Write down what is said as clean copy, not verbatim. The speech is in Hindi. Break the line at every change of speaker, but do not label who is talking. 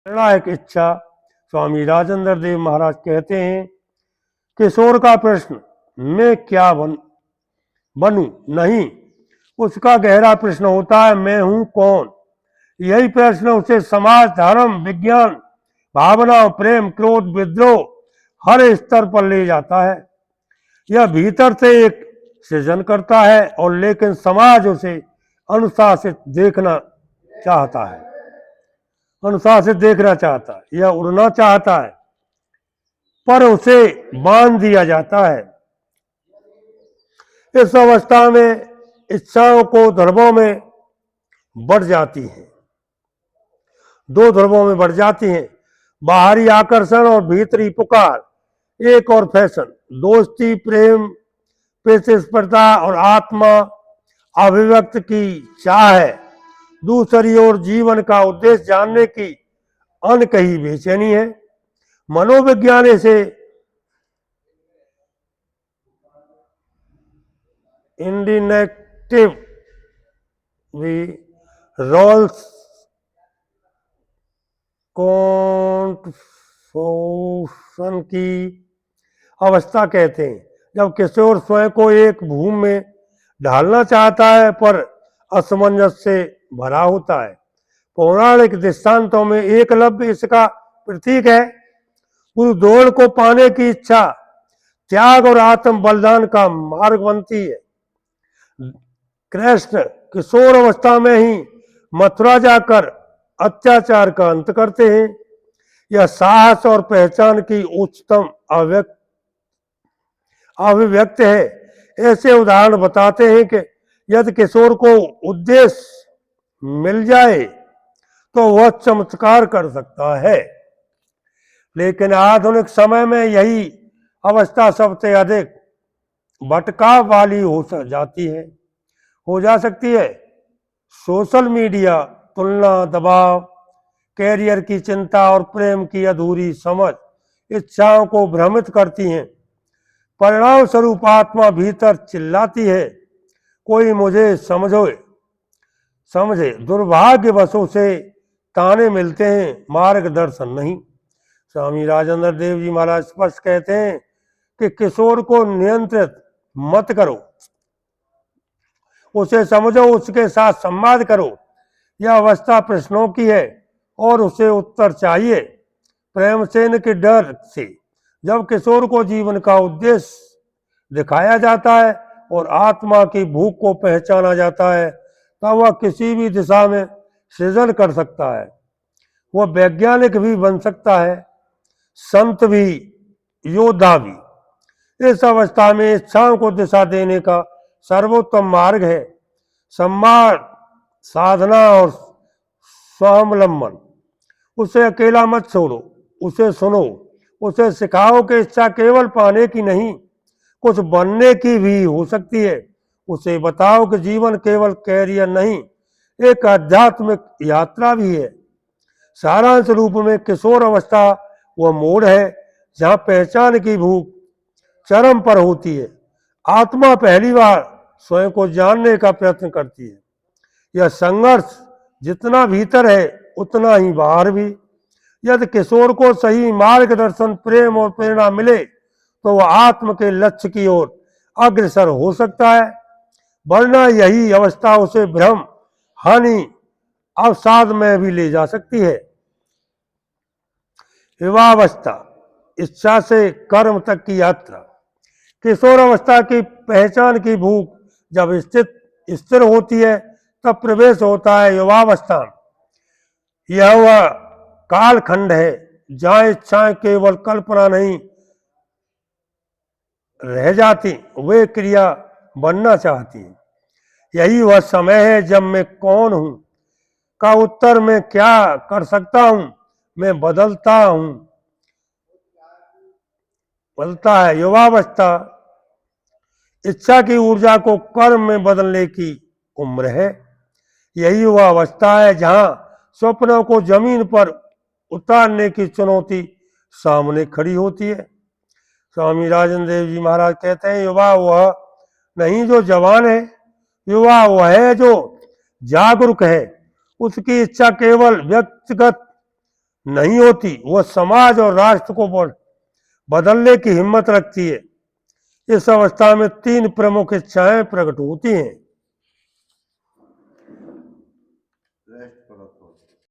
निर्णायक इच्छा। स्वामी राजेंद्र देव महाराज कहते हैं, किशोर का प्रश्न मैं क्या बनूं नहीं, उसका गहरा प्रश्न होता है मैं हूं कौन। यही प्रश्न उसे समाज, धर्म, विज्ञान, भावना, प्रेम, क्रोध, विद्रोह हर स्तर पर ले जाता है। यह भीतर से एक सृजन करता है और लेकिन समाज उसे अनुशासित देखना चाहता है, अनुशासित देखना चाहता है। यह उड़ना चाहता है पर उसे बांध दिया जाता है। इस अवस्था में इच्छाओं को ध्रुवों में बढ़ जाती हैं, दो ध्रुवों में बढ़ जाती हैं, बाहरी आकर्षण और भीतरी पुकार। एक और फैशन, दोस्ती, प्रेम, प्रतिस्पर्धा और आत्मा अभिव्यक्त की चाह है। दूसरी ओर जीवन का उद्देश्य जानने की अनकही बेचैनी है। मनोविज्ञान इसे इंडिनेक्टिव रोल्स कॉन्फोशन की अवस्था कहते हैं, जब किशोर स्वयं को एक भूमि में ढालना चाहता है पर असमंजस से भरा होता है। पौराणिक दृष्टांतों में एकलव्य इसका प्रतीक है। उस दौड़ को पाने की इच्छा त्याग और आत्म बलिदान का मार्ग बनती है। कृष्ण किशोर अवस्था में ही मथुरा जाकर अत्याचार का अंत करते हैं। यह साहस और पहचान की उच्चतम अभिव्यक्त है। ऐसे उदाहरण बताते हैं कि यदि किशोर को उद्देश्य मिल जाए तो वह चमत्कार कर सकता है, लेकिन आधुनिक समय में यही अवस्था सबसे अधिक भटकाव वाली हो जा सकती है। सोशल मीडिया, तुलना, दबाव, कैरियर की चिंता और प्रेम की अधूरी समझ इच्छाओं को भ्रमित करती हैं। परिणाम स्वरूप आत्मा भीतर चिल्लाती है, कोई मुझे समझे। दुर्भाग्यवश उसे ताने मिलते हैं, मार्गदर्शन नहीं। स्वामी राजेंद्र देव जी महाराज स्पष्ट कहते हैं कि किशोर को नियंत्रित मत करो, उसे समझो, उसके साथ संवाद करो। यह अवस्था प्रश्नों की है और उसे उत्तर चाहिए। प्रेमसेन के डर से जब किशोर को जीवन का उद्देश्य दिखाया जाता है और आत्मा की भूख को पहचाना जाता है, तब वह किसी भी दिशा में सृजन कर सकता है। वह वैज्ञानिक भी बन सकता है, संत भी, योद्धा भी। इस अवस्था में इच्छाओं को दिशा देने का सर्वोत्तम मार्ग है सम्मान, साधना और स्वावलंबन। उसे अकेला मत छोड़ो, उसे सुनो, उसे सिखाओ कि इच्छा केवल पाने की नहीं, कुछ बनने की भी हो सकती है। उसे बताओ कि जीवन केवल कैरियर नहीं, एक आध्यात्मिक यात्रा भी है। सारांश रूप में किशोर अवस्था वह मोड़ है जहां पहचान की भूख चरम पर होती है। आत्मा पहली बार स्वयं को जानने का प्रयत्न करती है। यह संघर्ष जितना भीतर है उतना ही बाहर भी। यदि किशोर को सही मार्गदर्शन, प्रेम और प्रेरणा मिले तो वह आत्म के लक्ष्य की ओर अग्रसर हो सकता है, वरना यही अवस्था उसे भ्रम, हानि, अवसाद में भी ले जा सकती है। युवावस्था, इच्छा से कर्म तक की यात्रा। किशोर अवस्था की पहचान की भूख जब स्थिर होती है तब प्रवेश होता है युवावस्था। यह वह कालखंड है जहां इच्छाएं केवल कल्पना नहीं रह जाती, वे क्रिया बनना चाहती हैं। यही वह समय है जब मैं कौन हूं का उत्तर मैं क्या कर सकता हूं मैं बदलता है। युवावस्था इच्छा की ऊर्जा को कर्म में बदलने की उम्र है। यही वह अवस्था है जहां स्वप्नों को जमीन पर उतारने की चुनौती सामने खड़ी होती है। स्वामी राजेंद्र देव जी महाराज कहते हैं, युवा वह नहीं जो जवान है, युवा वह है जो जागरूक है। उसकी इच्छा केवल व्यक्तिगत नहीं होती, वह समाज और राष्ट्र को बदलने की हिम्मत रखती है। इस अवस्था में 3 प्रमुख इच्छाएं प्रकट होती हैं।